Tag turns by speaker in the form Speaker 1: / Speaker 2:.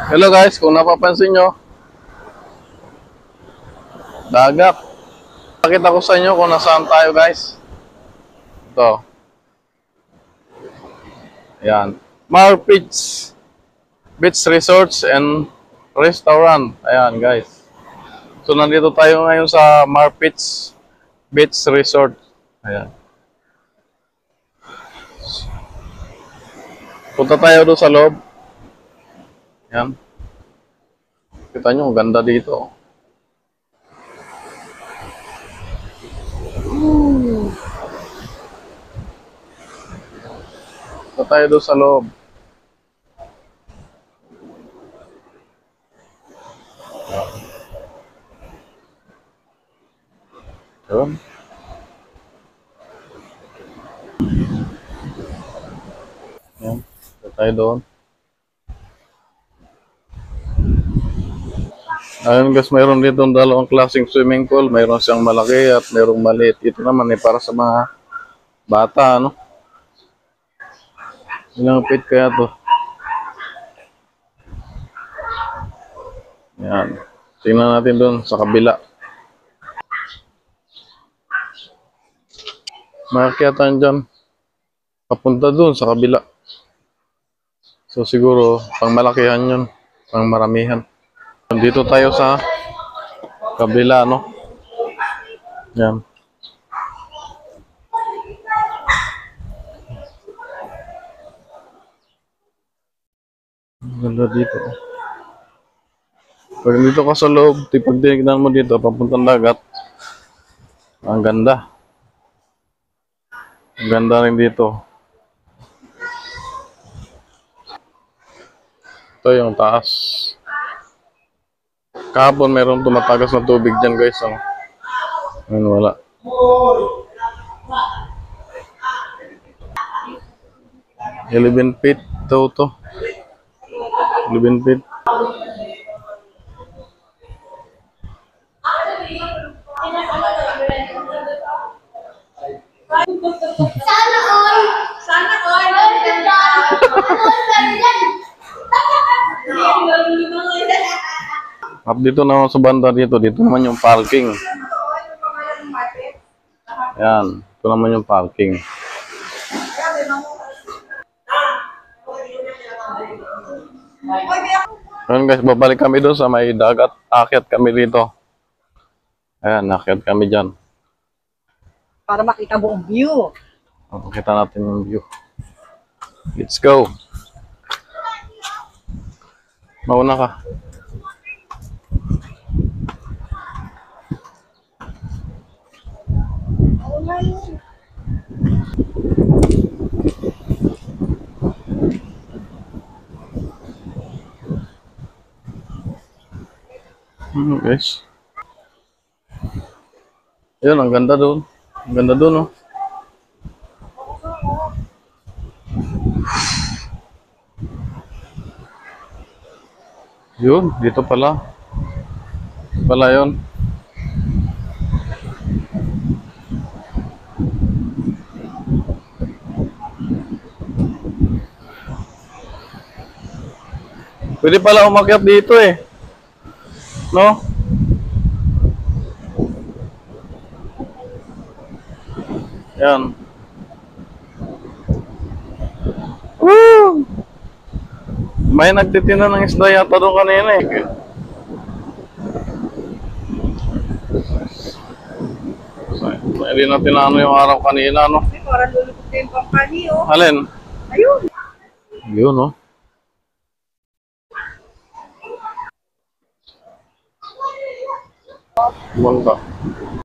Speaker 1: Hello guys, kung napapansin nyo, dagat. Pakita ko sa inyo kung nasaan tayo guys. Ito. Ayan. Mar Beach Resorts and Restaurant. Ayan guys. So nandito tayo ngayon sa Mar Beach Resort. Ayan. Punta tayo doon sa loob. Ayan. Kita nyo, ganda dito. Punta tayo doon sa loob. Yun. Ayan. Punta tayo doon. Ayun guys, mayroon dito dalawang klaseng swimming pool. Mayroon siyang malaki at mayroong maliit. Ito naman para sa mga bata, ano? Ilang feet kaya to? Yan. Tingnan natin doon sa kabila. Makakyatan dyan. Papunta doon sa kabila. So siguro, pang malakihan yun. Pang maramihan. Dito tayo sa kabila, no? Yan. Ganda dito. Pag dito ka sa loob, pag tinignan mo dito, papuntang dagat, ang ganda. Ang ganda rin dito. Ito yung taas. Kahapon mayroong tumatagas na tubig dyan guys. Oh. Ayun, wala. Eleven feet daw to. 11 feet.
Speaker 2: Sana all! Sana all!
Speaker 1: Up dito naman sa banda dito. Dito naman yung parking. Yan. Ito naman yung parking. Ayun guys, babalik kami doon sa may dagat. Akyat kami dito. Ayan, akyat kami dyan.
Speaker 2: Para makita buong view.
Speaker 1: Makita natin yung view. Let's go. Mauna ka. Guys. Ayun, ang ganda doon. Ang ganda doon, oh. Yun, dito pala. Pala yun. Pwede pala umakyat dito eh. No? Yan. Woo! May nagtitinda ng isda yata doon kanina eh. Hindi natin na ano yung araw kanina, no?
Speaker 2: Parang lulubog na yung company, oh.
Speaker 1: Alin?
Speaker 2: Ayun.
Speaker 1: Yun, no? Bangka.